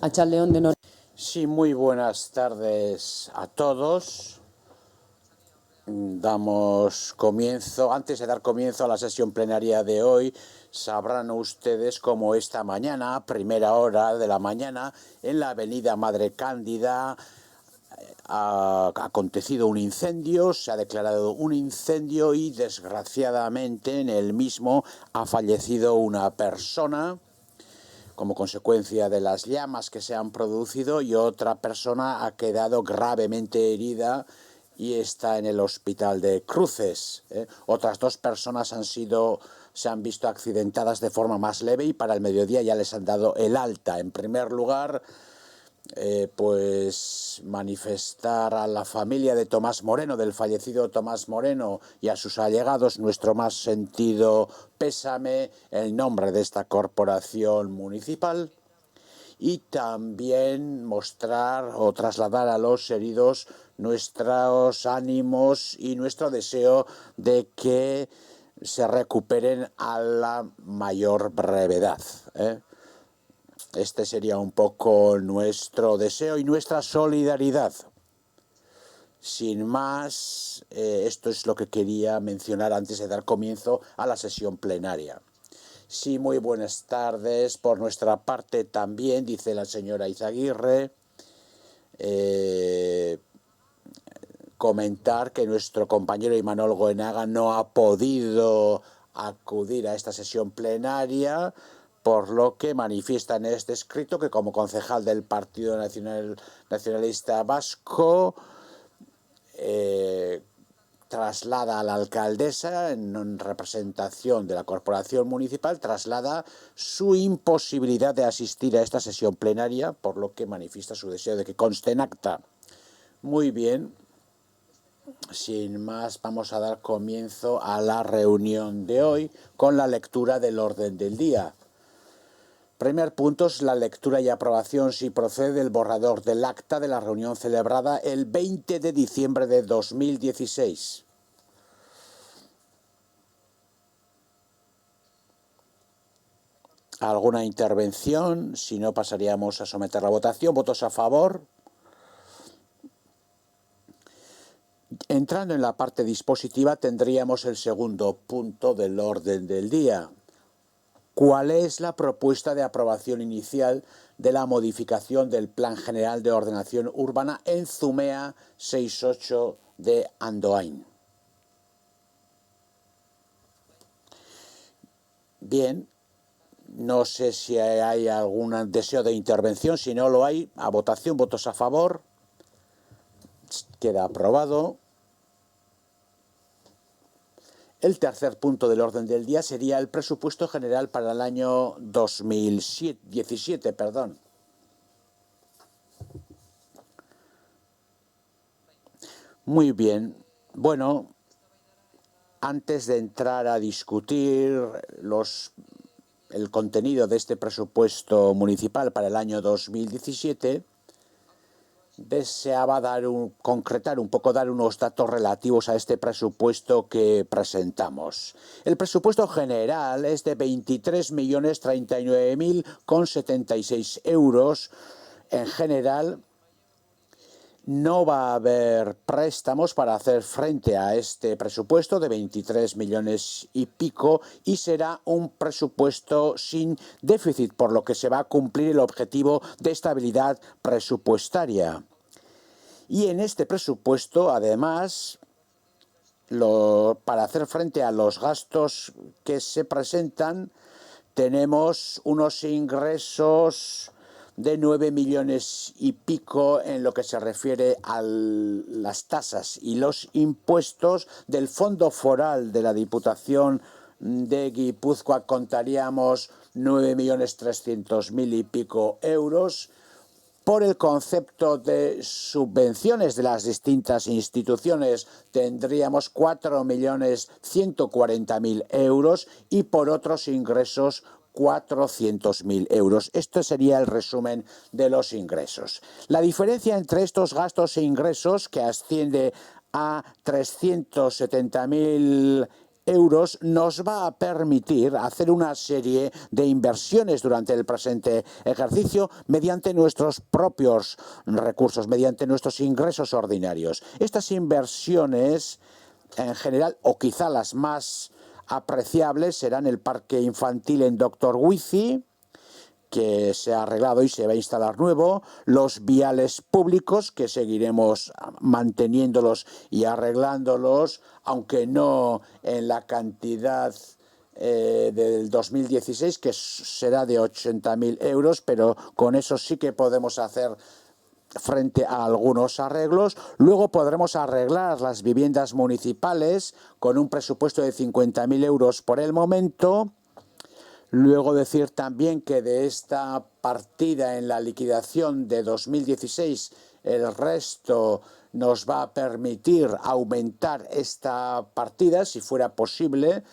a Charleón de Nor. Sí, muy buenas tardes a todos. Damos comienzo, antes de dar comienzo a la sesión plenaria de hoy, sabrán ustedes cómo esta mañana, primera hora de la mañana, en la avenida Madre Cándida, ha acontecido un incendio, se ha declarado un incendio y desgraciadamente en el mismo ha fallecido una persona como consecuencia de las llamas que se han producido, y otra persona ha quedado gravemente herida y está en el hospital de Cruces. Otras dos personas se han visto accidentadas de forma más leve y para el mediodía ya les han dado el alta. En primer lugar, pues manifestar a la familia de Tomás Moreno, del fallecido Tomás Moreno, y a sus allegados nuestro más sentido pésame en nombre de esta corporación municipal, y también mostrar o trasladar a los heridos nuestros ánimos y nuestro deseo de que se recuperen a la mayor brevedad. Este sería un poco nuestro deseo y nuestra solidaridad. Sin más, esto es lo que quería mencionar antes de dar comienzo a la sesión plenaria. Sí, muy buenas tardes. Por nuestra parte también, dice la señora Izaguirre, comentar que nuestro compañero Imanol Goenaga no ha podido acudir a esta sesión plenaria, por lo que manifiesta en este escrito que como concejal del Partido Nacionalista Vasco traslada a la alcaldesa, en representación de la corporación municipal, traslada su imposibilidad de asistir a esta sesión plenaria, por lo que manifiesta su deseo de que conste en acta. Muy bien. Sin más, vamos a dar comienzo a la reunión de hoy con la lectura del orden del día. Primer punto es la lectura y aprobación, si procede, del borrador del acta de la reunión celebrada el 20 de diciembre de 2016. ¿Alguna intervención? Si no, pasaríamos a someter la votación. ¿Votos a favor? Entrando en la parte dispositiva, tendríamos el segundo punto del orden del día. ¿Cuál es la propuesta de aprobación inicial de la modificación del Plan General de Ordenación Urbana en Zumea 68 de Andoain? Bien, no sé si hay algún deseo de intervención. Si no lo hay, a votación. ¿Votos a favor? Queda aprobado. El tercer punto del orden del día sería el presupuesto general para el año 2017. Muy bien. Bueno, antes de entrar a discutir el contenido de este presupuesto municipal para el año 2017, deseaba concretar un poco, dar unos datos relativos a este presupuesto que presentamos. El presupuesto general es de 23.039.076 euros. En general, no va a haber préstamos para hacer frente a este presupuesto de 23 millones y pico, y será un presupuesto sin déficit, por lo que se va a cumplir el objetivo de estabilidad presupuestaria. Y en este presupuesto, además, para hacer frente a los gastos que se presentan, tenemos unos ingresos de 9 millones y pico en lo que se refiere a las tasas y los impuestos. Del Fondo Foral de la Diputación de Guipúzcoa contaríamos 9.300.000 y pico euros. Por el concepto de subvenciones de las distintas instituciones tendríamos 4.140.000 euros, y por otros ingresos 400.000 euros. Esto sería el resumen de los ingresos. La diferencia entre estos gastos e ingresos, que asciende a 370.000 euros nos va a permitir hacer una serie de inversiones durante el presente ejercicio mediante nuestros propios recursos, mediante nuestros ingresos ordinarios. Estas inversiones, en general, o quizá las más apreciables, serán el parque infantil en Dr. Wizi, que se ha arreglado y se va a instalar nuevo, los viales públicos, que seguiremos manteniéndolos y arreglándolos, aunque no en la cantidad del 2016, que será de 80.000 euros, pero con eso sí que podemos hacer frente a algunos arreglos. Luego podremos arreglar las viviendas municipales con un presupuesto de 50.000 euros por el momento. Luego decir también que de esta partida en la liquidación de 2016, el resto nos va a permitir aumentar esta partida, si fuera posible,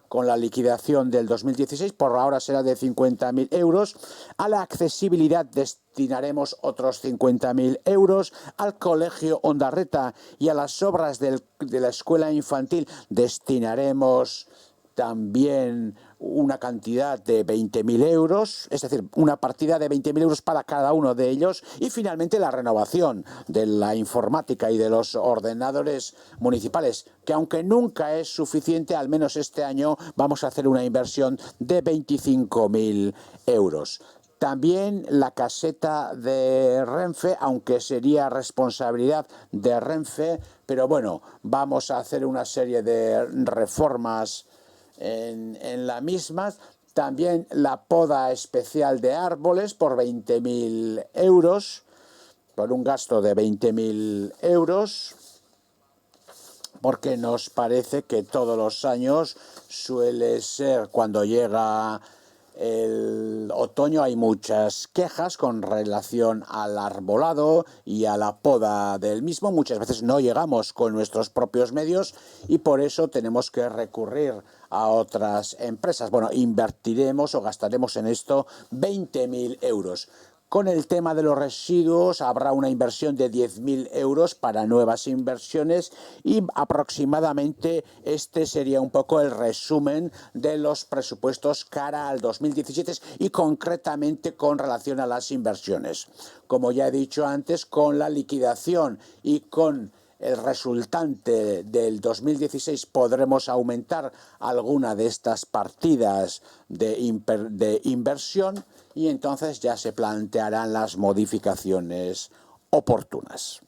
con la liquidación del 2016, por ahora será de 50.000 euros. A la accesibilidad destinaremos otros 50.000 euros. Al Colegio Ondarreta y a las obras de la escuela infantil destinaremos también una cantidad de 20.000 euros, es decir, una partida de 20.000 euros para cada uno de ellos. Y finalmente la renovación de la informática y de los ordenadores municipales, que aunque nunca es suficiente, al menos este año vamos a hacer una inversión de 25.000 euros. También la caseta de Renfe, aunque sería responsabilidad de Renfe, pero bueno, vamos a hacer una serie de reformas en la misma. También la poda especial de árboles por 20.000 euros, por un gasto de 20.000 euros, porque nos parece que todos los años suele ser, cuando llega el otoño, hay muchas quejas con relación al arbolado y a la poda del mismo. Muchas veces no llegamos con nuestros propios medios y por eso tenemos que recurrir a otras empresas. Bueno, invertiremos o gastaremos en esto 20.000 euros. Con el tema de los residuos habrá una inversión de 10.000 euros para nuevas inversiones y aproximadamente este sería un poco el resumen de los presupuestos cara al 2017 y concretamente con relación a las inversiones. Como ya he dicho antes, con la liquidación y con el resultante del 2016 podremos aumentar alguna de estas partidas de inversión y entonces ya se plantearán las modificaciones oportunas.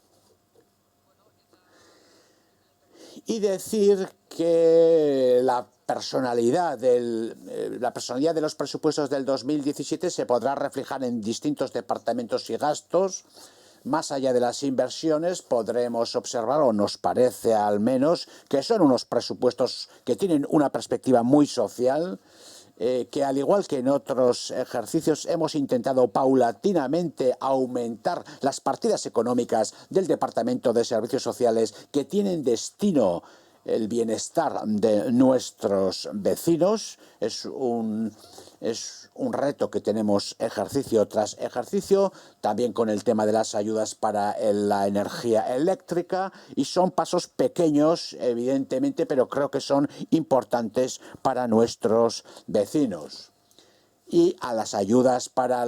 Y decir que la personalidad de los presupuestos del 2017 se podrá reflejar en distintos departamentos y gastos. Más allá de las inversiones, podremos observar, o nos parece al menos, que son unos presupuestos que tienen una perspectiva muy social, que al igual que en otros ejercicios hemos intentado paulatinamente aumentar las partidas económicas del Departamento de Servicios Sociales que tienen destino el bienestar de nuestros vecinos. Es un reto que tenemos ejercicio tras ejercicio, también con el tema de las ayudas para la energía eléctrica, y son pasos pequeños, evidentemente, pero creo que son importantes para nuestros vecinos. Y a las ayudas para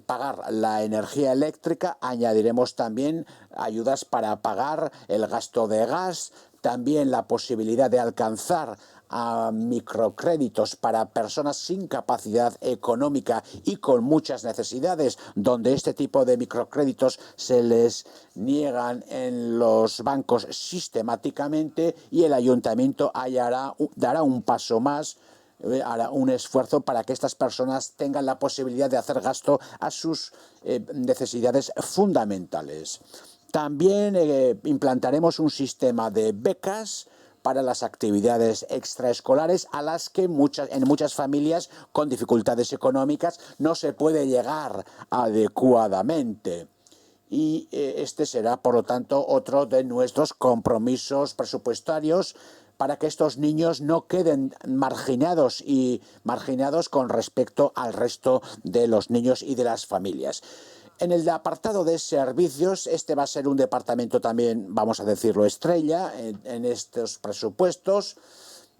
pagar la energía eléctrica añadiremos también ayudas para pagar el gasto de gas, también la posibilidad de alcanzar a microcréditos para personas sin capacidad económica y con muchas necesidades, donde este tipo de microcréditos se les niegan en los bancos sistemáticamente, y el ayuntamiento dará un paso más, hará un esfuerzo para que estas personas tengan la posibilidad de hacer gasto a sus necesidades fundamentales. También implantaremos un sistema de becas para las actividades extraescolares a las que en muchas familias con dificultades económicas no se puede llegar adecuadamente. Y este será, por lo tanto, otro de nuestros compromisos presupuestarios para que estos niños no queden marginados con respecto al resto de los niños y de las familias. En el apartado de servicios, este va a ser un departamento también, vamos a decirlo, estrella en estos presupuestos.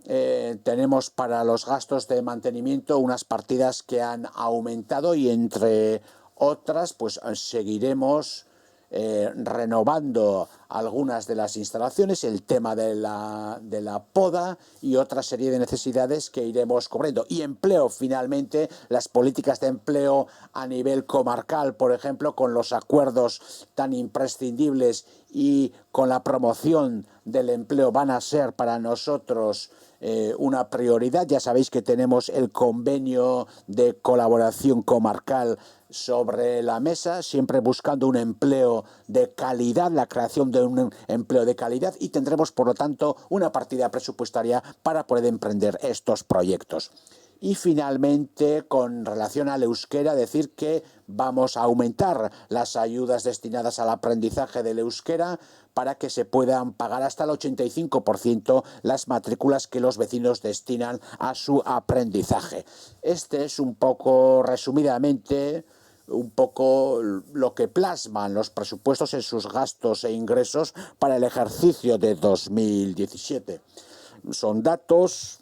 Tenemos para los gastos de mantenimiento unas partidas que han aumentado y, entre otras, pues seguiremos renovando algunas de las instalaciones, el tema de la poda y otra serie de necesidades que iremos cubriendo. Y empleo, finalmente, las políticas de empleo a nivel comarcal, por ejemplo, con los acuerdos tan imprescindibles y con la promoción del empleo, van a ser para nosotros una prioridad. Ya sabéis que tenemos el convenio de colaboración comarcal sobre la mesa, siempre buscando un empleo de calidad, la creación de un empleo de calidad, y tendremos, por lo tanto, una partida presupuestaria para poder emprender estos proyectos. Y finalmente, con relación al euskera, decir que vamos a aumentar las ayudas destinadas al aprendizaje del euskera para que se puedan pagar hasta el 85% las matrículas que los vecinos destinan a su aprendizaje. Este es un poco, resumidamente, un poco lo que plasman los presupuestos en sus gastos e ingresos para el ejercicio de 2017. Son datos,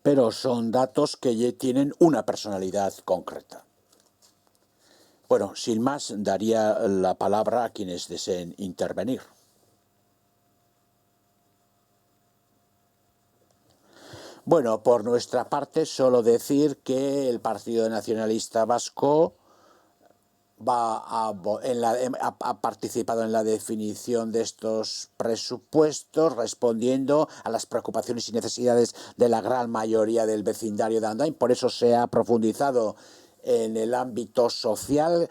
pero son datos que ya tienen una personalidad concreta. Bueno, sin más, daría la palabra a quienes deseen intervenir. Bueno, por nuestra parte, solo decir que el Partido Nacionalista Vasco ha participado en la definición de estos presupuestos, respondiendo a las preocupaciones y necesidades de la gran mayoría del vecindario de Andoain. Por eso se ha profundizado en el ámbito social,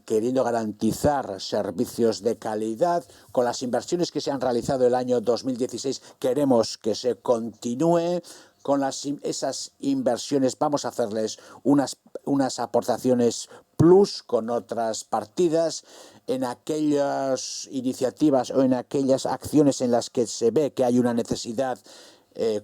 queriendo garantizar servicios de calidad. Con las inversiones que se han realizado el año 2016, queremos que se continúe. Con esas inversiones vamos a hacerles unas aportaciones plus con otras partidas en aquellas iniciativas o en aquellas acciones en las que se ve que hay una necesidad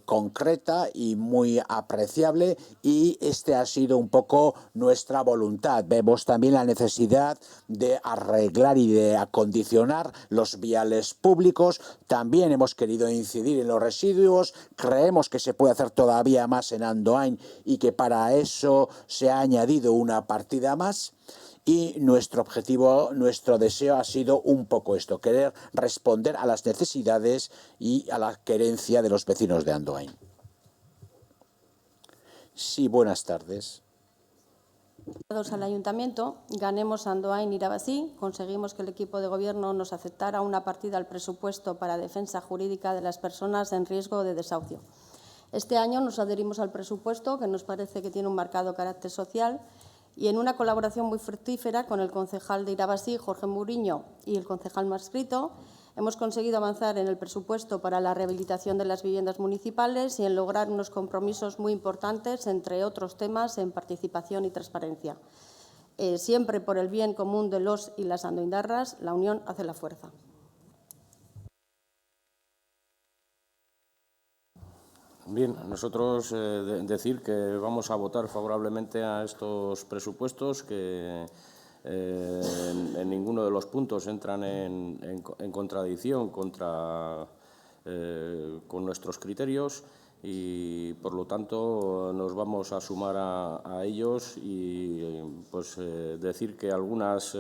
concreta y muy apreciable, y este ha sido un poco nuestra voluntad. Vemos también la necesidad de arreglar y de acondicionar los viales públicos. También hemos querido incidir en los residuos. Creemos que se puede hacer todavía más en Andoain y que para eso se ha añadido una partida más. Y nuestro objetivo, nuestro deseo ha sido un poco esto, querer responder a las necesidades y a la querencia de los vecinos de Andoain. Sí, buenas tardes. Al ayuntamiento, ganemos Andoain y Irabazí, conseguimos que el equipo de gobierno nos aceptara una partida al presupuesto para defensa jurídica de las personas en riesgo de desahucio. Este año nos adherimos al presupuesto, que nos parece que tiene un marcado carácter social, y en una colaboración muy fructífera con el concejal de Irabazí, Jorge Muriño, y el concejal Marscrito, hemos conseguido avanzar en el presupuesto para la rehabilitación de las viviendas municipales y en lograr unos compromisos muy importantes, entre otros temas, en participación y transparencia. Siempre por el bien común de los y las andoaindarras, la unión hace la fuerza. Bien, nosotros decir que vamos a votar favorablemente a estos presupuestos, que en ninguno de los puntos entran en contradicción con nuestros criterios, y por lo tanto nos vamos a sumar a ellos, y pues decir que algunas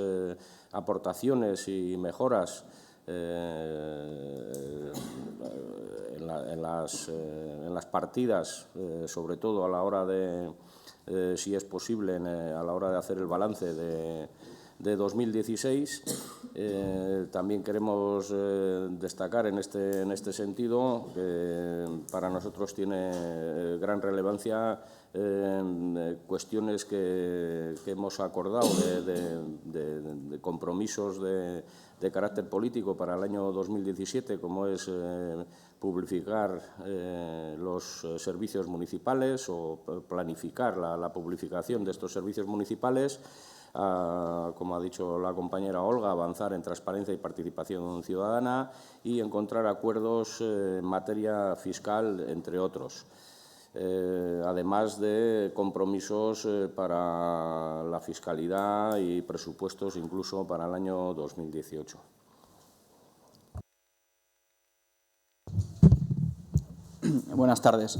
aportaciones y mejoras en las partidas, sobre todo a la hora de, si es posible, a la hora de hacer el balance de 2016. También queremos destacar en este sentido que para nosotros tiene gran relevancia cuestiones que hemos acordado de compromisos de carácter político para el año 2017, como es publificar los servicios municipales o planificar la publicación de estos servicios municipales. Como ha dicho la compañera Olga, avanzar en transparencia y participación ciudadana y encontrar acuerdos en materia fiscal, entre otros. además de compromisos para la fiscalidad y presupuestos incluso para el año 2018. Buenas tardes.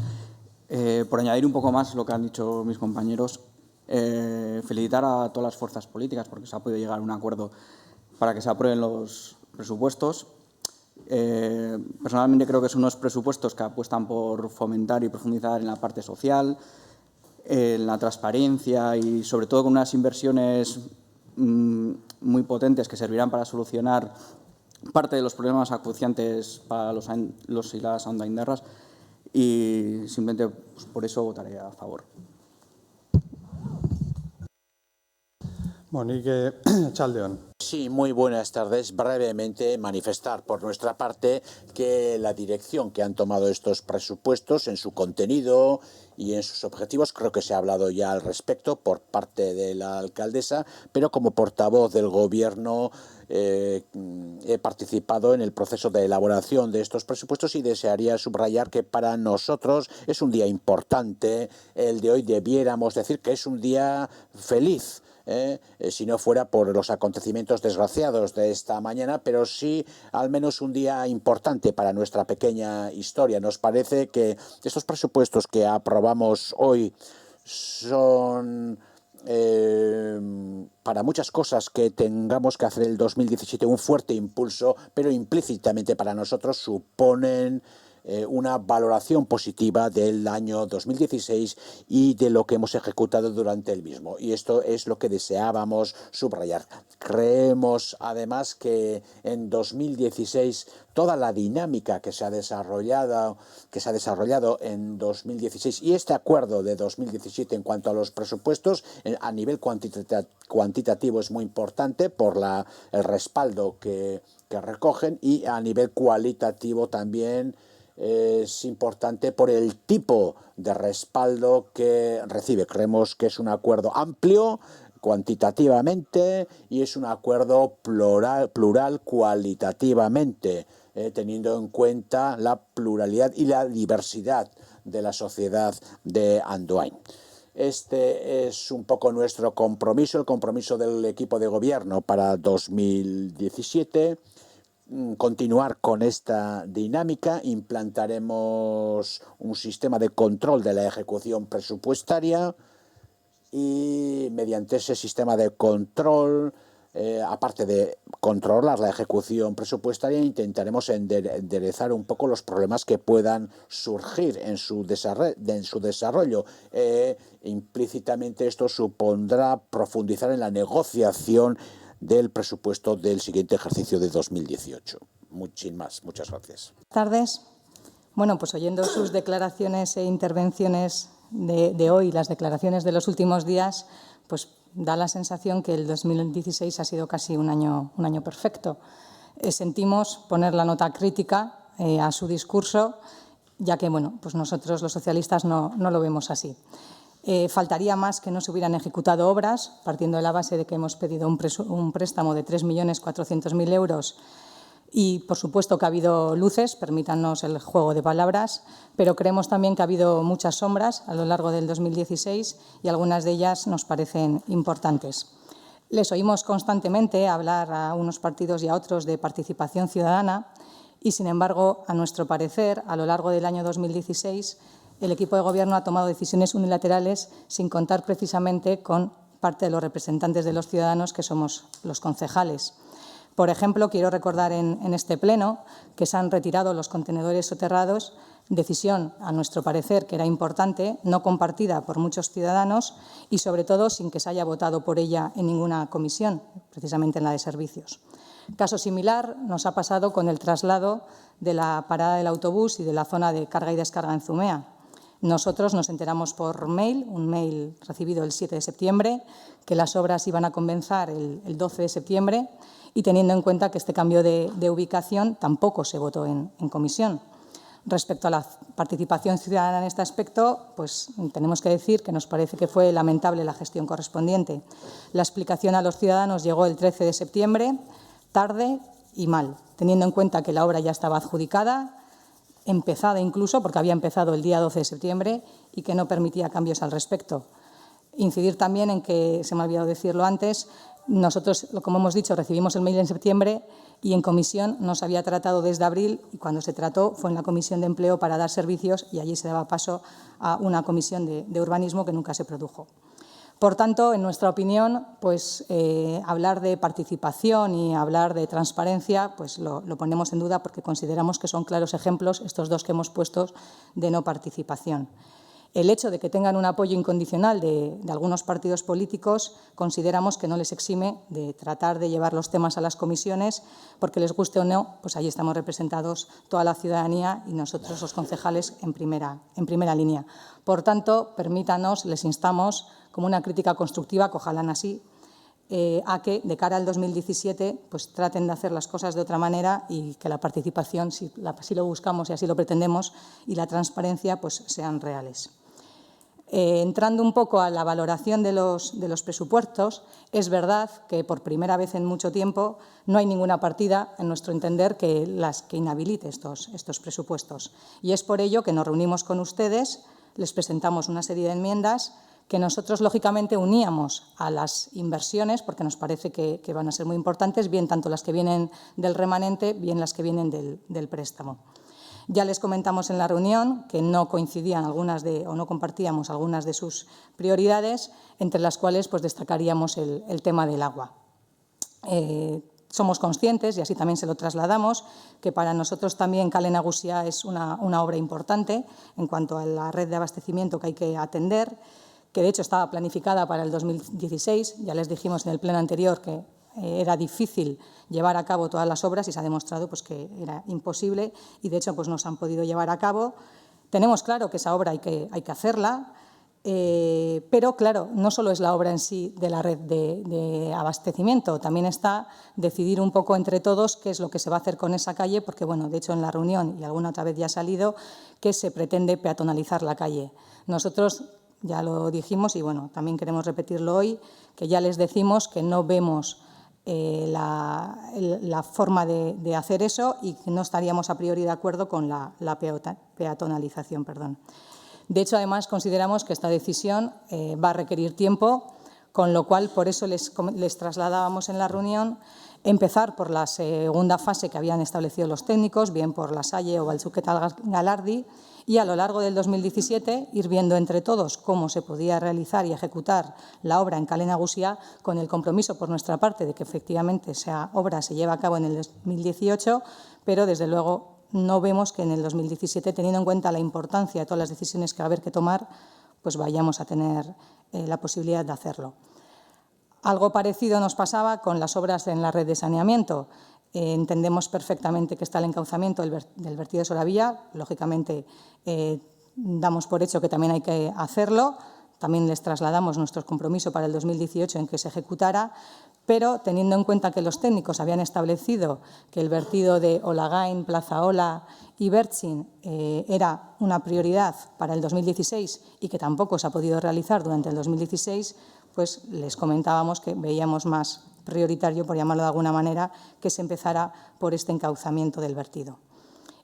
Por añadir un poco más lo que han dicho mis compañeros, felicitar a todas las fuerzas políticas porque se ha podido llegar a un acuerdo para que se aprueben los presupuestos. Personalmente creo que son unos presupuestos que apuestan por fomentar y profundizar en la parte social, en la transparencia y sobre todo con unas inversiones muy potentes que servirán para solucionar parte de los problemas acuciantes para los y las ondaindarras, y simplemente pues, por eso votaré a favor. Monique Chaldeón. Sí, muy buenas tardes. Brevemente manifestar por nuestra parte que la dirección que han tomado estos presupuestos en su contenido y en sus objetivos, creo que se ha hablado ya al respecto por parte de la alcaldesa, pero como portavoz del Gobierno he participado en el proceso de elaboración de estos presupuestos y desearía subrayar que para nosotros es un día importante. El de hoy debiéramos decir que es un día feliz. Si no fuera por los acontecimientos desgraciados de esta mañana, pero sí al menos un día importante para nuestra pequeña historia. Nos parece que estos presupuestos que aprobamos hoy son para muchas cosas que tengamos que hacer el 2017 un fuerte impulso, pero implícitamente para nosotros suponen una valoración positiva del año 2016 y de lo que hemos ejecutado durante el mismo. Y esto es lo que deseábamos subrayar. Creemos además que en 2016 toda la dinámica que se ha desarrollado en 2016 y este acuerdo de 2017 en cuanto a los presupuestos a nivel cuantitativo es muy importante por el respaldo que recogen, y a nivel cualitativo también es importante por el tipo de respaldo que recibe. Creemos que es un acuerdo amplio cuantitativamente y es un acuerdo plural cualitativamente, teniendo en cuenta la pluralidad y la diversidad de la sociedad de Andoain. Este es un poco nuestro compromiso, el compromiso del equipo de gobierno para 2017. Continuar con esta dinámica, implantaremos un sistema de control de la ejecución presupuestaria y mediante ese sistema de control, aparte de controlar la ejecución presupuestaria, intentaremos enderezar un poco los problemas que puedan surgir en su desarrollo. Implícitamente esto supondrá profundizar en la negociación del presupuesto del siguiente ejercicio de 2018. Sin más, muchas gracias. Buenas tardes. Bueno, pues oyendo sus declaraciones e intervenciones de hoy, las declaraciones de los últimos días, pues da la sensación que el 2016 ha sido casi un año perfecto. Sentimos poner la nota crítica a su discurso, ya que bueno, pues nosotros los socialistas no lo vemos así. Faltaría más que no se hubieran ejecutado obras, partiendo de la base de que hemos pedido un préstamo de 3.400.000 euros y, por supuesto, que ha habido luces, permítanos el juego de palabras, pero creemos también que ha habido muchas sombras a lo largo del 2016 y algunas de ellas nos parecen importantes. Les oímos constantemente hablar a unos partidos y a otros de participación ciudadana y, sin embargo, a nuestro parecer, a lo largo del año 2016, el equipo de gobierno ha tomado decisiones unilaterales sin contar precisamente con parte de los representantes de los ciudadanos, que somos los concejales. Por ejemplo, quiero recordar en este pleno que se han retirado los contenedores soterrados, decisión, a nuestro parecer, que era importante, no compartida por muchos ciudadanos y, sobre todo, sin que se haya votado por ella en ninguna comisión, precisamente en la de servicios. Caso similar nos ha pasado con el traslado de la parada del autobús y de la zona de carga y descarga en Zumea. Nosotros nos enteramos por mail, un mail recibido el 7 de septiembre, que las obras iban a comenzar el 12 de septiembre y teniendo en cuenta que este cambio de ubicación tampoco se votó en comisión. Respecto a la participación ciudadana en este aspecto, pues tenemos que decir que nos parece que fue lamentable la gestión correspondiente. La explicación a los ciudadanos llegó el 13 de septiembre, tarde y mal, teniendo en cuenta que la obra ya estaba adjudicada, empezada incluso, porque había empezado el día 12 de septiembre y que no permitía cambios al respecto. Incidir también en que, se me ha olvidado decirlo antes, nosotros, como hemos dicho, recibimos el mail en septiembre y en comisión no se había tratado desde abril, y cuando se trató fue en la Comisión de Empleo para dar servicios, y allí se daba paso a una comisión de urbanismo que nunca se produjo. Por tanto, en nuestra opinión, pues hablar de participación y hablar de transparencia, pues lo ponemos en duda, porque consideramos que son claros ejemplos estos dos que hemos puesto de no participación. El hecho de que tengan un apoyo incondicional de algunos partidos políticos consideramos que no les exime de tratar de llevar los temas a las comisiones, porque les guste o no, pues ahí estamos representados toda la ciudadanía y nosotros los concejales en primera línea. Por tanto, permítanos, les instamos, como una crítica constructiva, que ojalá así, a que de cara al 2017 pues traten de hacer las cosas de otra manera y que la participación, si lo buscamos y así lo pretendemos, y la transparencia pues sean reales. Entrando un poco a la valoración de los presupuestos, es verdad que por primera vez en mucho tiempo no hay ninguna partida, en nuestro entender, que inhabilite estos presupuestos. Y es por ello que nos reunimos con ustedes, les presentamos una serie de enmiendas que nosotros, lógicamente, uníamos a las inversiones, porque nos parece que van a ser muy importantes, bien tanto las que vienen del remanente, bien las que vienen del préstamo. Ya les comentamos en la reunión que no coincidían o no compartíamos algunas de sus prioridades, entre las cuales pues destacaríamos el tema del agua. Somos conscientes, y así también se lo trasladamos, que para nosotros también Kale Nagusia es una obra importante en cuanto a la red de abastecimiento que hay que atender, que de hecho estaba planificada para el 2016. Ya les dijimos en el pleno anterior que era difícil llevar a cabo todas las obras y se ha demostrado pues, que era imposible, y de hecho pues, no se han podido llevar a cabo. Tenemos claro que esa obra hay que hacerla, pero claro, no solo es la obra en sí de la red de abastecimiento, también está decidir un poco entre todos qué es lo que se va a hacer con esa calle, porque bueno, de hecho en la reunión, y alguna otra vez ya ha salido, que se pretende peatonalizar la calle. Nosotros ya lo dijimos y bueno, también queremos repetirlo hoy, que ya les decimos que no vemos la forma de hacer eso y que no estaríamos a priori de acuerdo con la peatonalización. De hecho, además, consideramos que esta decisión va a requerir tiempo, con lo cual, por eso les trasladábamos en la reunión empezar por la segunda fase que habían establecido los técnicos, bien por La Salle o Balzuqueta-Galardi, y a lo largo del 2017 ir viendo entre todos cómo se podía realizar y ejecutar la obra en Kale Nagusia, con el compromiso por nuestra parte de que efectivamente esa obra se lleve a cabo en el 2018, pero desde luego no vemos que en el 2017, teniendo en cuenta la importancia de todas las decisiones que va a haber que tomar, pues vayamos a tener la posibilidad de hacerlo. Algo parecido nos pasaba con las obras en la red de saneamiento. Entendemos perfectamente que está el encauzamiento del vertido de Soravilla. Lógicamente, damos por hecho que también hay que hacerlo. También les trasladamos nuestro compromiso para el 2018 en que se ejecutara, pero teniendo en cuenta que los técnicos habían establecido que el vertido de Olagain, Plaza Ola y Bertsin era una prioridad para el 2016 y que tampoco se ha podido realizar durante el 2016, pues les comentábamos que veíamos más prioritario, por llamarlo de alguna manera, que se empezara por este encauzamiento del vertido.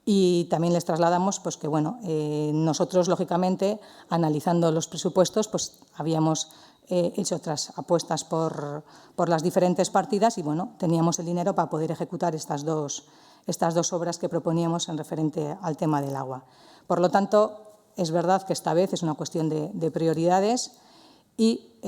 Y también les trasladamos pues, que bueno, nosotros, lógicamente, analizando los presupuestos, pues habíamos hecho otras apuestas por las diferentes partidas y bueno, teníamos el dinero para poder ejecutar estas dos obras que proponíamos en referente al tema del agua. Por lo tanto, es verdad que esta vez es una cuestión de prioridades. Y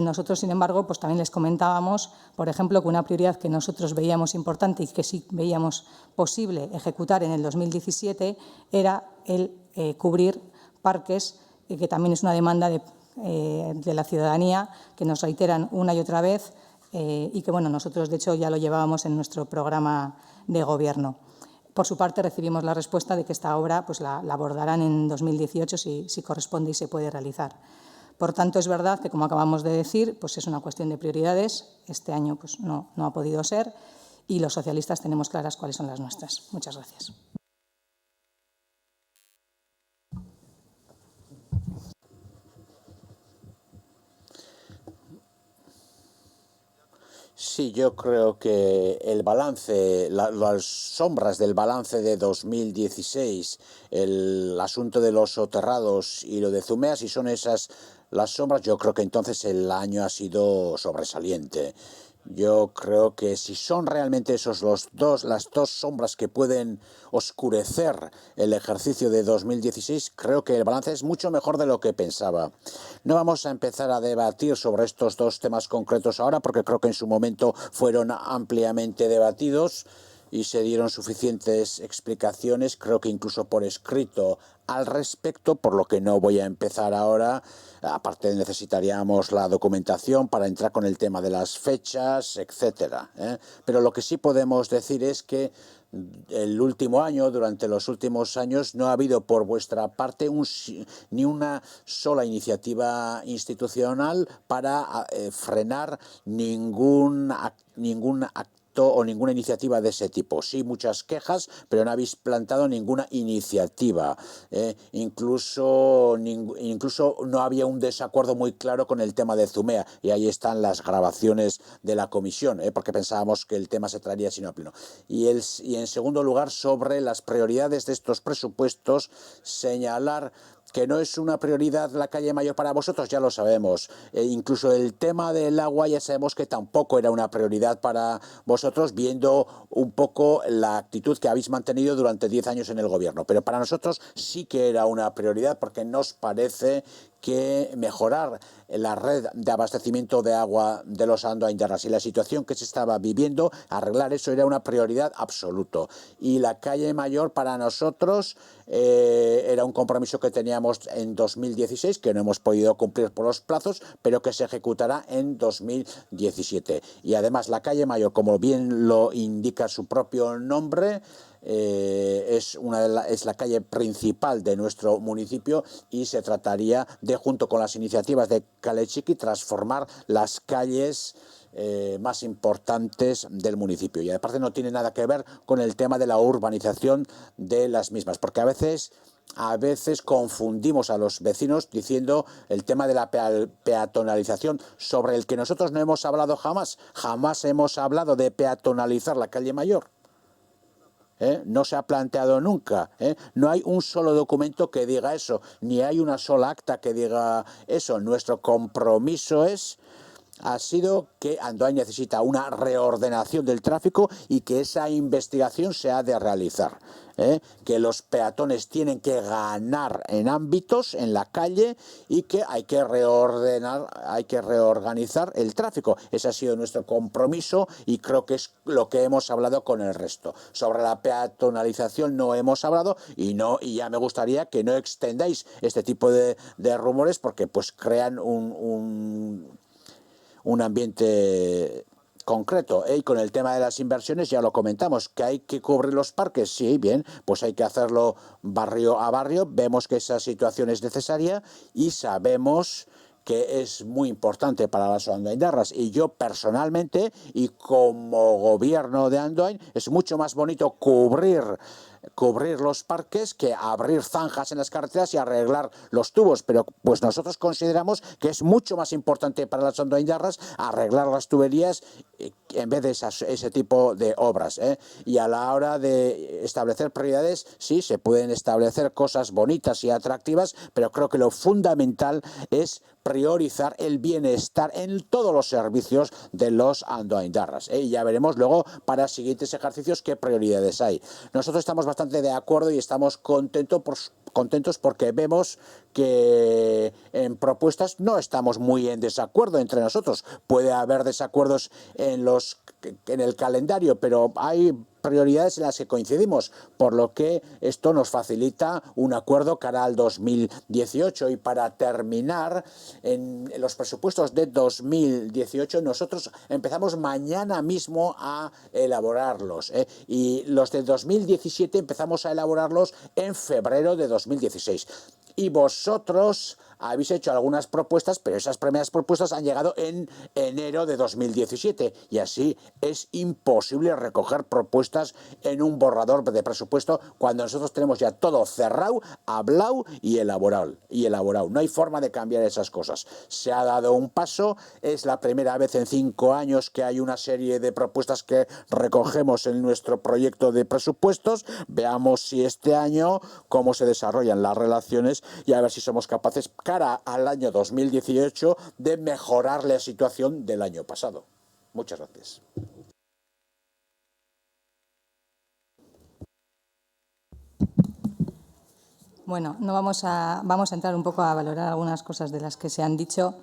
nosotros, sin embargo, pues también les comentábamos, por ejemplo, que una prioridad que nosotros veíamos importante y que sí veíamos posible ejecutar en el 2017 era el cubrir parques, que también es una demanda de la ciudadanía, que nos reiteran una y otra vez y que bueno, nosotros, de hecho, ya lo llevábamos en nuestro programa de gobierno. Por su parte, recibimos la respuesta de que esta obra pues, la abordarán en 2018 si corresponde y se puede realizar. Por tanto, es verdad que, como acabamos de decir, pues es una cuestión de prioridades. Este año pues, no ha podido ser y los socialistas tenemos claras cuáles son las nuestras. Muchas gracias. Sí, yo creo que el balance, las sombras del balance de 2016, el asunto de los soterrados y lo de Zumea, si son esas las sombras, yo creo que entonces el año ha sido sobresaliente. Yo creo que si son realmente esos las dos sombras que pueden oscurecer el ejercicio de 2016, creo que el balance es mucho mejor de lo que pensaba. No vamos a empezar a debatir sobre estos dos temas concretos ahora, porque creo que en su momento fueron ampliamente debatidos y se dieron suficientes explicaciones, creo que incluso por escrito al respecto, por lo que no voy a empezar ahora. Aparte necesitaríamos la documentación para entrar con el tema de las fechas, etcétera, ¿eh? Pero lo que sí podemos decir es que el último año, durante los últimos años, no ha habido por vuestra parte ni una sola iniciativa institucional para frenar ningún acto o ninguna iniciativa de ese tipo. Sí, muchas quejas, pero no habéis plantado ninguna iniciativa. Incluso no había un desacuerdo muy claro con el tema de Zumea, y ahí están las grabaciones de la comisión, porque pensábamos que el tema se traería sino a pleno. Y en segundo lugar, sobre las prioridades de estos presupuestos, señalar que no es una prioridad la calle Mayor para vosotros, ya lo sabemos. Incluso el tema del agua ya sabemos que tampoco era una prioridad para vosotros, viendo un poco la actitud que habéis mantenido durante 10 años en el gobierno. Pero para nosotros sí que era una prioridad, porque nos parece que mejorar la red de abastecimiento de agua de los andoaindarras y la situación que se estaba viviendo, arreglar eso era una prioridad absoluta. Y la calle Mayor para nosotros era un compromiso que teníamos en 2016, que no hemos podido cumplir por los plazos, pero que se ejecutará en 2017. Y además la calle Mayor, como bien lo indica su propio nombre, es la calle principal de nuestro municipio, y se trataría de, junto con las iniciativas de Kalechiqui, transformar las calles más importantes del municipio. Y aparte no tiene nada que ver con el tema de la urbanización de las mismas, porque a veces confundimos a los vecinos diciendo el tema de la peatonalización, sobre el que nosotros no hemos hablado jamás. Jamás hemos hablado de peatonalizar la calle Mayor. No se ha planteado nunca. No hay un solo documento que diga eso, ni hay una sola acta que diga eso. Nuestro compromiso ha sido que Andoain necesita una reordenación del tráfico y que esa investigación se ha de realizar. Que los peatones tienen que ganar en ámbitos en la calle y que hay que reorganizar el tráfico. Ese ha sido nuestro compromiso y creo que es lo que hemos hablado con el resto. Sobre la peatonalización no hemos hablado, y ya me gustaría que no extendáis este tipo de rumores, porque pues crean un ambiente concreto. Y con el tema de las inversiones ya lo comentamos, que hay que cubrir los parques, sí, bien, pues hay que hacerlo barrio a barrio. Vemos que esa situación es necesaria y sabemos que es muy importante para las andoaindarras, y yo personalmente y como gobierno de Andoain, es mucho más bonito cubrir los parques que abrir zanjas en las carreteras y arreglar los tubos, pero pues nosotros consideramos que es mucho más importante para las andoaindarras arreglar las tuberías en vez de ese tipo de obras. Y a la hora de establecer prioridades, sí, se pueden establecer cosas bonitas y atractivas, pero creo que lo fundamental es priorizar el bienestar en todos los servicios de los andoaindarras. Y ya veremos luego para siguientes ejercicios qué prioridades hay. Nosotros estamos bastante de acuerdo y estamos contentos porque vemos que en propuestas no estamos muy en desacuerdo entre nosotros. Puede haber desacuerdos en el calendario, pero hay prioridades en las que coincidimos, por lo que esto nos facilita un acuerdo cara al 2018. Y para terminar, en los presupuestos de 2018 nosotros empezamos mañana mismo a elaborarlos, y los de 2017 empezamos a elaborarlos en febrero de 2016. y vosotros habéis hecho algunas propuestas, pero esas primeras propuestas han llegado en enero de 2017 y así es imposible recoger propuestas en un borrador de presupuesto cuando nosotros tenemos ya todo cerrado, hablado y elaborado. No hay forma de cambiar esas cosas. Se ha dado un paso, es la primera vez en 5 años que hay una serie de propuestas que recogemos en nuestro proyecto de presupuestos. Veamos si este año cómo se desarrollan las relaciones y a ver si somos capaces, cara al año 2018, de mejorar la situación del año pasado. Muchas gracias. Bueno, no vamos a entrar un poco a valorar algunas cosas de las que se han dicho.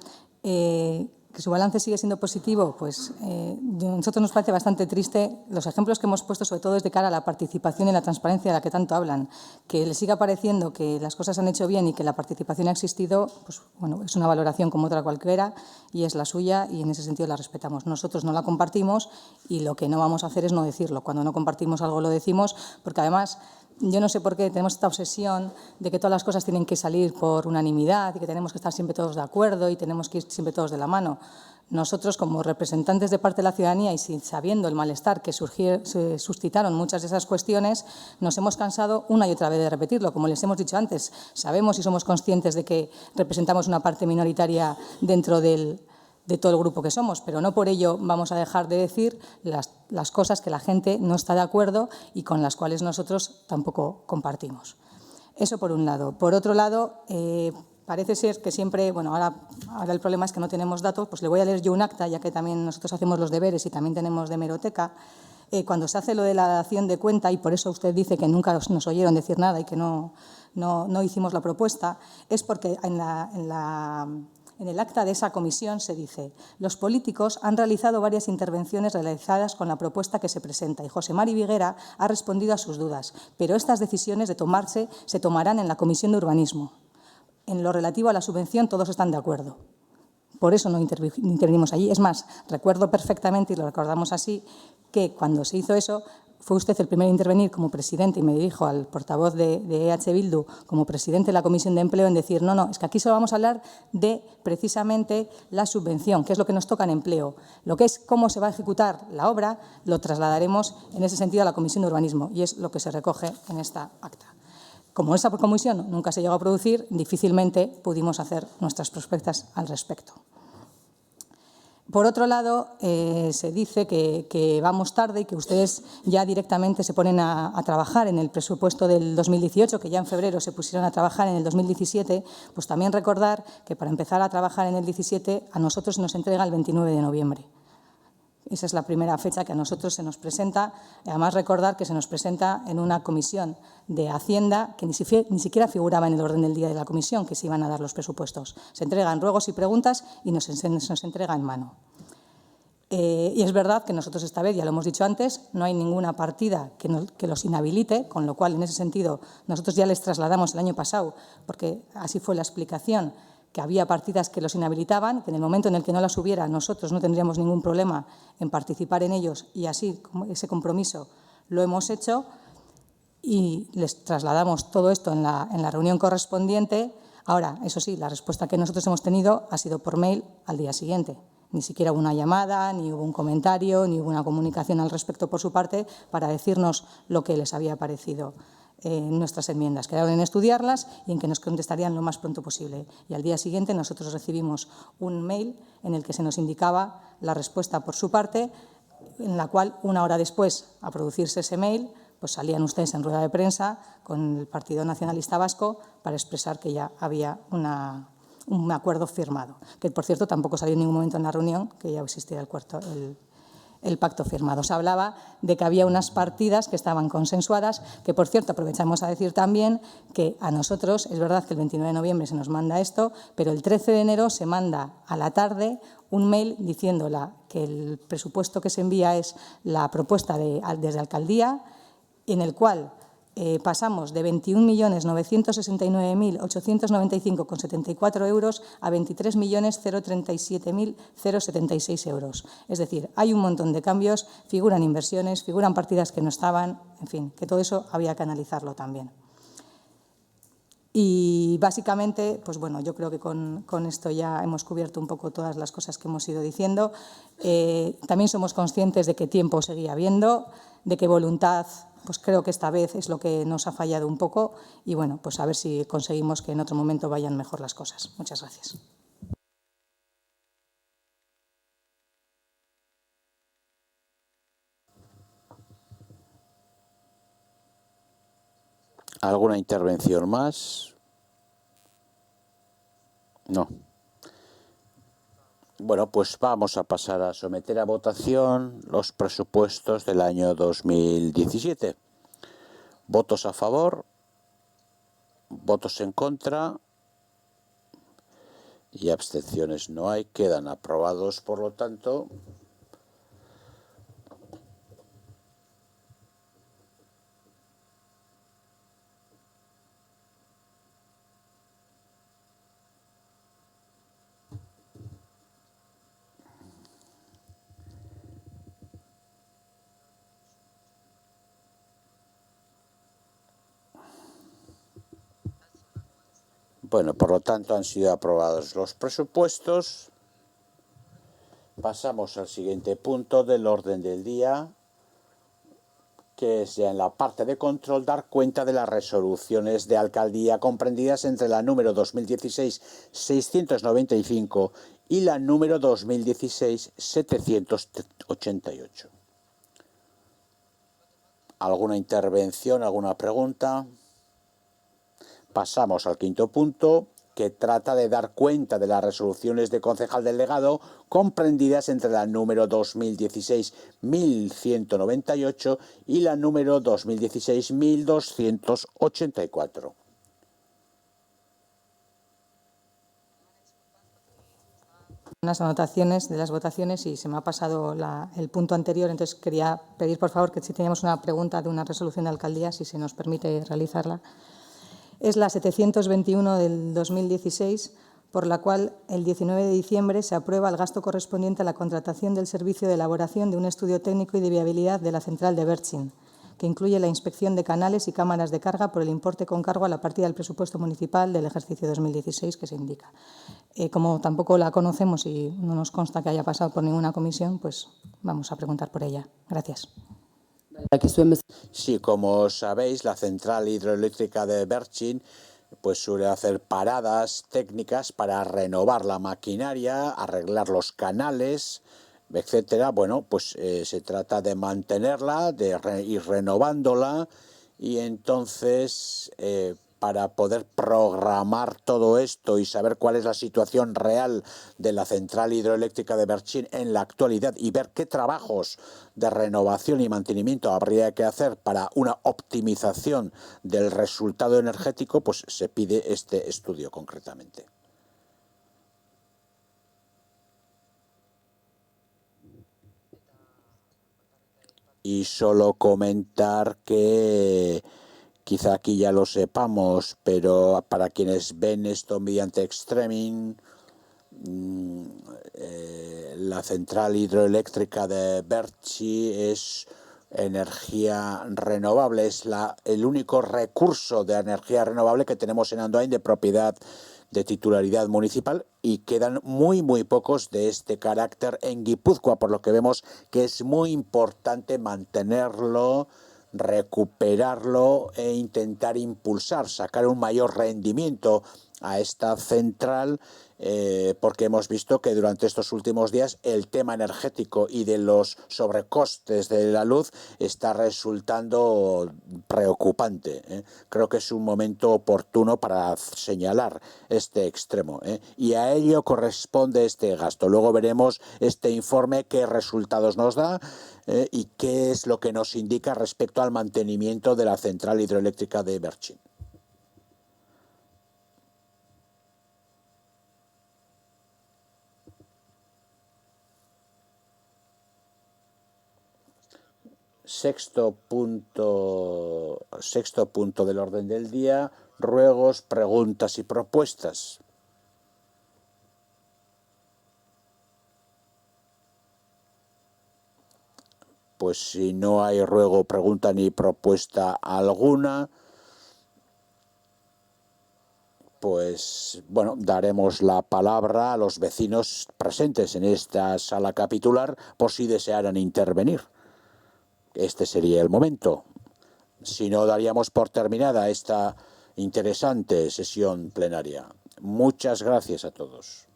Que su balance sigue siendo positivo, pues a nosotros nos parece bastante triste los ejemplos que hemos puesto, sobre todo desde cara a la participación y la transparencia de la que tanto hablan. Que les siga pareciendo que las cosas se han hecho bien y que la participación ha existido, pues bueno, es una valoración como otra cualquiera y es la suya y en ese sentido la respetamos. Nosotros no la compartimos y lo que no vamos a hacer es no decirlo. Cuando no compartimos algo lo decimos, porque además yo no sé por qué tenemos esta obsesión de que todas las cosas tienen que salir por unanimidad y que tenemos que estar siempre todos de acuerdo y tenemos que ir siempre todos de la mano. Nosotros, como representantes de parte de la ciudadanía y sabiendo el malestar que se suscitaron muchas de esas cuestiones, nos hemos cansado una y otra vez de repetirlo. Como les hemos dicho antes, sabemos y somos conscientes de que representamos una parte minoritaria dentro de todo el grupo que somos, pero no por ello vamos a dejar de decir las cosas que la gente no está de acuerdo y con las cuales nosotros tampoco compartimos. Eso por un lado. Por otro lado, parece ser que siempre, bueno, ahora el problema es que no tenemos datos, pues le voy a leer yo un acta, ya que también nosotros hacemos los deberes y también tenemos de hemeroteca. Cuando se hace lo de la dación de cuenta, y por eso usted dice que nunca nos oyeron decir nada y que no hicimos la propuesta, es porque en el acta de esa comisión se dice: los políticos han realizado varias intervenciones realizadas con la propuesta que se presenta y José Mari Viguera ha respondido a sus dudas, pero estas decisiones se tomarán en la Comisión de Urbanismo. En lo relativo a la subvención todos están de acuerdo. Por eso no intervinimos allí. Es más, recuerdo perfectamente, y lo recordamos así, que cuando se hizo eso fue usted el primero en intervenir como presidente, y me dirijo al portavoz de EH Bildu como presidente de la Comisión de Empleo, en decir, no, es que aquí solo vamos a hablar de precisamente la subvención, que es lo que nos toca en empleo. Lo que es cómo se va a ejecutar la obra lo trasladaremos en ese sentido a la Comisión de Urbanismo y es lo que se recoge en esta acta. Como esa comisión nunca se llegó a producir, difícilmente pudimos hacer nuestras propuestas al respecto. Por otro lado, se dice que vamos tarde y que ustedes ya directamente se ponen a trabajar en el presupuesto del 2018, que ya en febrero se pusieron a trabajar en el 2017, pues también recordar que para empezar a trabajar en el 17 a nosotros se nos entrega el 29 de noviembre. Esa es la primera fecha que a nosotros se nos presenta. Además, recordar que se nos presenta en una comisión de Hacienda que ni siquiera figuraba en el orden del día de la comisión que se iban a dar los presupuestos. Se entregan ruegos y preguntas y nos entrega en mano. Y es verdad que nosotros esta vez, ya lo hemos dicho antes, no hay ninguna partida que los inhabilite, con lo cual, en ese sentido, nosotros ya les trasladamos el año pasado, porque así fue la explicación, que había partidas que los inhabilitaban, que en el momento en el que no las hubiera nosotros no tendríamos ningún problema en participar en ellos y así ese compromiso lo hemos hecho y les trasladamos todo esto en la reunión correspondiente. Ahora, eso sí, la respuesta que nosotros hemos tenido ha sido por mail al día siguiente. Ni siquiera hubo una llamada, ni hubo un comentario, ni hubo una comunicación al respecto por su parte para decirnos lo que les había parecido. Nuestras enmiendas. Quedaron en estudiarlas y en que nos contestarían lo más pronto posible. Y al día siguiente nosotros recibimos un mail en el que se nos indicaba la respuesta por su parte, en la cual una hora después, a producirse ese mail, pues salían ustedes en rueda de prensa con el Partido Nacionalista Vasco para expresar que ya había un acuerdo firmado. Que, por cierto, tampoco salió en ningún momento en la reunión que ya existía el pacto firmado. Se hablaba de que había unas partidas que estaban consensuadas, que, por cierto, aprovechamos a decir también que a nosotros, es verdad que el 29 de noviembre se nos manda esto, pero el 13 de enero se manda a la tarde un mail diciendo que el presupuesto que se envía es la propuesta desde Alcaldía, en el cual pasamos de 21.969.895,74 euros a 23.037.076 euros. Es decir, hay un montón de cambios, figuran inversiones, figuran partidas que no estaban, en fin, que todo eso había que analizarlo también. Y básicamente, pues bueno, yo creo que con esto ya hemos cubierto un poco todas las cosas que hemos ido diciendo. También somos conscientes de que tiempo seguía habiendo, de que voluntad, pues creo que esta vez es lo que nos ha fallado un poco y bueno, pues a ver si conseguimos que en otro momento vayan mejor las cosas. Muchas gracias. ¿Alguna intervención más? No. Bueno, pues vamos a pasar a someter a votación los presupuestos del año 2017. ¿Votos a favor? ¿Votos en contra? Y abstenciones no hay. Quedan aprobados, por lo tanto. Bueno, por lo tanto han sido aprobados los presupuestos. Pasamos al siguiente punto del orden del día, que es ya en la parte de control dar cuenta de las resoluciones de alcaldía comprendidas entre la número 2016-695 y la número 2016-788. ¿Alguna intervención, alguna pregunta? Pasamos al quinto punto, que trata de dar cuenta de las resoluciones de concejal delegado comprendidas entre la número 2016-1198 y la número 2016-1284. Unas anotaciones de las votaciones y se me ha pasado el punto anterior, entonces quería pedir, por favor, que si teníamos una pregunta de una resolución de alcaldía, si se nos permite realizarla. Es la 721 del 2016, por la cual el 19 de diciembre se aprueba el gasto correspondiente a la contratación del servicio de elaboración de un estudio técnico y de viabilidad de la central de Berchin, que incluye la inspección de canales y cámaras de carga por el importe con cargo a la partida del presupuesto municipal del ejercicio 2016 que se indica. Como tampoco la conocemos y no nos consta que haya pasado por ninguna comisión, pues vamos a preguntar por ella. Gracias. Sí, como sabéis, la central hidroeléctrica de Berchin pues suele hacer paradas técnicas para renovar la maquinaria, arreglar los canales, etcétera. Bueno, pues se trata de mantenerla, de ir renovándola y entonces para poder programar todo esto y saber cuál es la situación real de la central hidroeléctrica de Berchin en la actualidad y ver qué trabajos de renovación y mantenimiento habría que hacer para una optimización del resultado energético, pues se pide este estudio concretamente. Y solo comentar que quizá aquí ya lo sepamos, pero para quienes ven esto mediante streaming, la central hidroeléctrica de Berchin es energía renovable, es el único recurso de energía renovable que tenemos en Andoain de propiedad de titularidad municipal y quedan muy pocos de este carácter en Guipúzcoa, por lo que vemos que es muy importante mantenerlo, recuperarlo e intentar impulsar, sacar un mayor rendimiento a esta central, porque hemos visto que durante estos últimos días el tema energético y de los sobrecostes de la luz está resultando preocupante. Creo que es un momento oportuno para señalar este extremo, y a ello corresponde este gasto. Luego veremos este informe qué resultados nos da y qué es lo que nos indica respecto al mantenimiento de la central hidroeléctrica de Berchin. Sexto punto del orden del día, ruegos, preguntas y propuestas. Pues si no hay ruego, pregunta ni propuesta alguna, pues bueno, daremos la palabra a los vecinos presentes en esta sala capitular por si desearan intervenir. Este sería el momento. Si no, daríamos por terminada esta interesante sesión plenaria. Muchas gracias a todos.